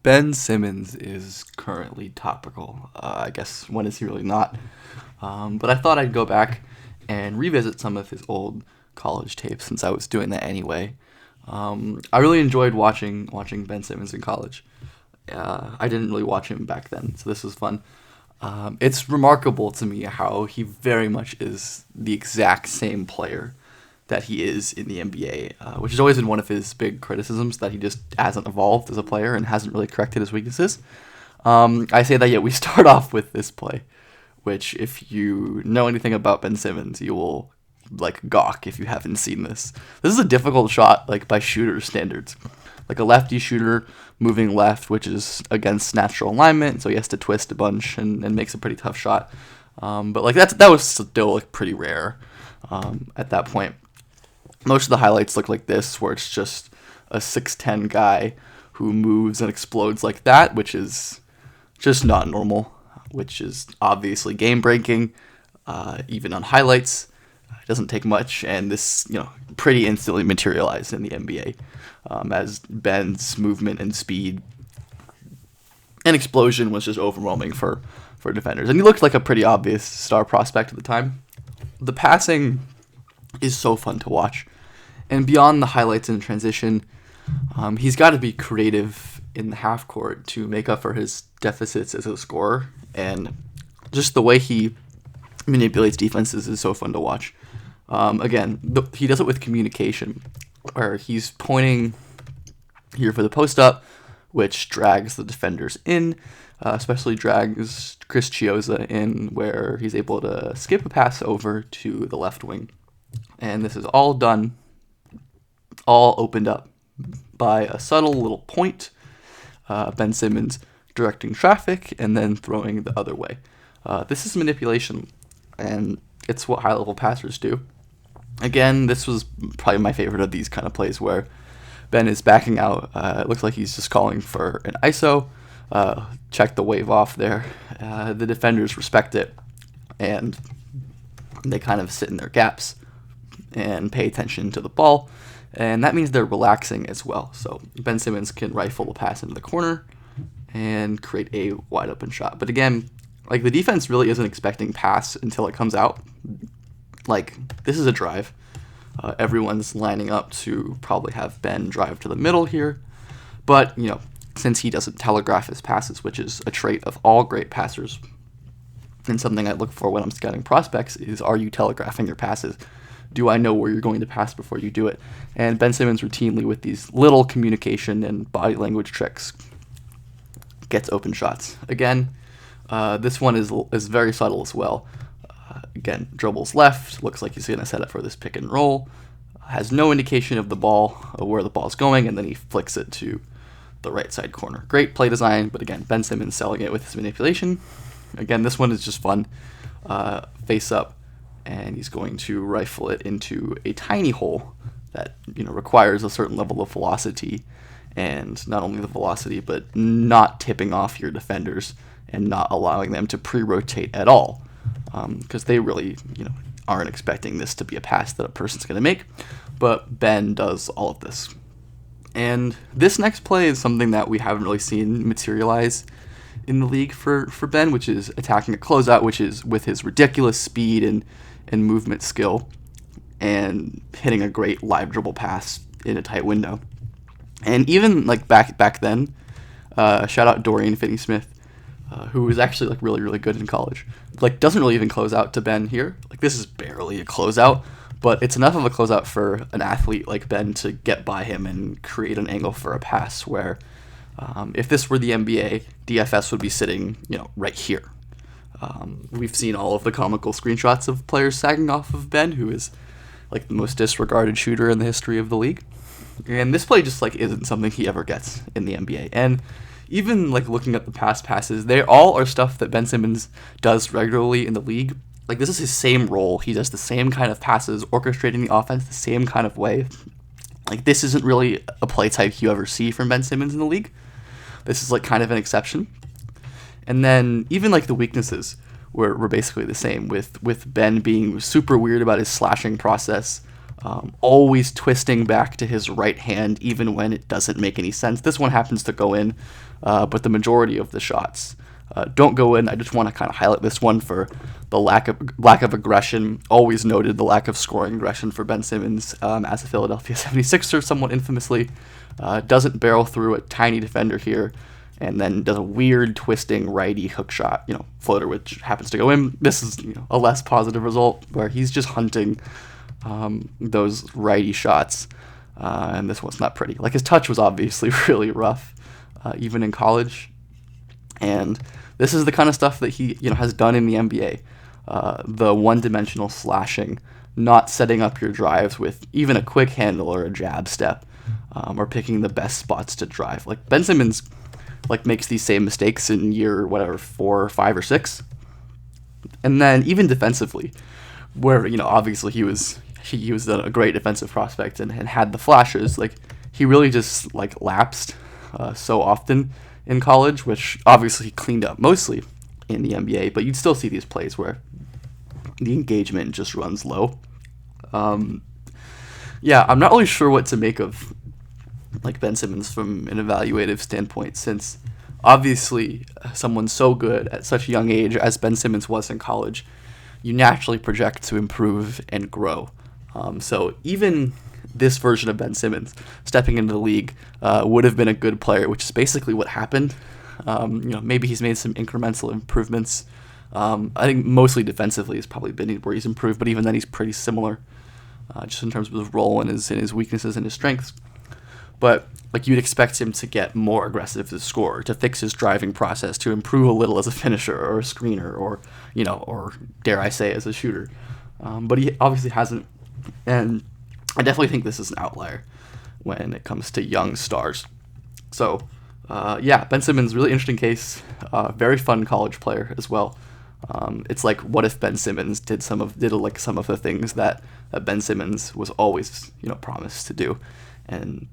Ben Simmons is currently topical. I guess when is he really not? But I thought I'd go back and revisit some of his old college tapes since I was doing that anyway. I really enjoyed watching Ben Simmons in college. I didn't really watch him back then, so this was fun. It's remarkable to me how he very much is the exact same player that he is in the NBA, which has always been one of his big criticisms, that he just hasn't evolved as a player and hasn't really corrected his weaknesses. I say that, yet we start off with this play, which if you know anything about Ben Simmons, you will gawk if you haven't seen this. This is a difficult shot, by shooter standards. Like a lefty shooter moving left, which is against natural alignment, so he has to twist a bunch and makes a pretty tough shot. But that was still pretty rare at that point. Most of the highlights look like this, where it's just a 6'10 guy who moves and explodes like that, which is just not normal, which is obviously game-breaking, even on highlights. It doesn't take much, and this, pretty instantly materialized in the NBA as Ben's movement and speed and explosion was just overwhelming for defenders. And he looked like a pretty obvious star prospect at the time. The passing is so fun to watch. And beyond the highlights and transition, he's got to be creative in the half court to make up for his deficits as a scorer. And just the way he manipulates defenses is so fun to watch. He does it with communication, where he's pointing here for the post up, which drags the defenders in, especially drags Chris Chiozza in, where he's able to skip a pass over to the left wing. And this is all opened up by a subtle little point, Ben Simmons directing traffic and then throwing the other way. This is manipulation, and it's what high-level passers do. Again, this was probably my favorite of these kind of plays, where Ben is backing out. It looks like he's just calling for an ISO. Check the wave off there. The defenders respect it, and they kind of sit in their gaps and pay attention to the ball. And that means they're relaxing as well. So Ben Simmons can rifle the pass into the corner and create a wide open shot. But again, the defense really isn't expecting pass until it comes out. This is a drive. Everyone's lining up to probably have Ben drive to the middle here. But, since he doesn't telegraph his passes, which is a trait of all great passers, and something I look for when I'm scouting prospects is, are you telegraphing your passes? Do I know where you're going to pass before you do it? And Ben Simmons routinely, with these little communication and body language tricks, gets open shots. Again, this one is very subtle as well. Again, dribbles left, looks like he's going to set up for this pick and roll, has no indication of the ball, where the ball's going, and then he flicks it to the right side corner. Great play design, but again, Ben Simmons selling it with his manipulation. Again, this one is just fun. Face up, and he's going to rifle it into a tiny hole that requires a certain level of velocity, and not only the velocity, but not tipping off your defenders and not allowing them to pre-rotate at all, because they really aren't expecting this to be a pass that a person's going to make. But Ben does all of this. And this next play is something that we haven't really seen materialize in the league for Ben, which is attacking a closeout, which is with his ridiculous speed and movement skill, and hitting a great live dribble pass in a tight window. And even back then, shout out Dorian Finney-Smith, who was actually really, really good in college. Doesn't really even close out to Ben here. This is barely a closeout, but it's enough of a closeout for an athlete like Ben to get by him and create an angle for a pass where, if this were the NBA, DFS would be sitting, right here. We've seen all of the comical screenshots of players sagging off of Ben, who is the most disregarded shooter in the history of the league. And this play just isn't something he ever gets in the NBA. And even looking at the past passes, they all are stuff that Ben Simmons does regularly in the league. This is his same role. He does the same kind of passes, orchestrating the offense the same kind of way. This isn't really a play type you ever see from Ben Simmons in the league. This is kind of an exception. And then even the weaknesses were basically the same, with Ben being super weird about his slashing process, always twisting back to his right hand even when it doesn't make any sense. This one happens to go in, but the majority of the shots don't go in. I just want to kind of highlight this one for the lack of aggression. Always noted the lack of scoring aggression for Ben Simmons as a Philadelphia 76er, somewhat infamously. Doesn't barrel through a tiny defender here, and then does a weird twisting righty hook shot, floater, which happens to go in. This is a less positive result where he's just hunting those righty shots, and this one's not pretty. Like, his touch was obviously really rough, even in college, and this is the kind of stuff that he has done in the NBA. The one-dimensional slashing, not setting up your drives with even a quick handle or a jab step, or picking the best spots to drive. Like, Ben Simmons makes these same mistakes in year 4, 5, or 6, and then even defensively, where obviously he was a great defensive prospect and had the flashes. Like, he really just lapsed so often in college, which obviously he cleaned up mostly in the NBA, but you'd still see these plays where the engagement just runs low. I'm not really sure what to make of Ben Simmons from an evaluative standpoint, since obviously someone so good at such a young age as Ben Simmons was in college, you naturally project to improve and grow. So even this version of Ben Simmons stepping into the league would have been a good player, which is basically what happened. Maybe he's made some incremental improvements. I think mostly defensively has probably been where he's improved, but even then he's pretty similar, just in terms of his role and his weaknesses and his strengths. But you'd expect him to get more aggressive as a scorer, to fix his driving process, to improve a little as a finisher or a screener, or dare I say, as a shooter. But he obviously hasn't, and I definitely think this is an outlier when it comes to young stars. So, Ben Simmons, really interesting case. Very fun college player as well. It's like, what if Ben Simmons did some of the things that Ben Simmons was always promised to do, and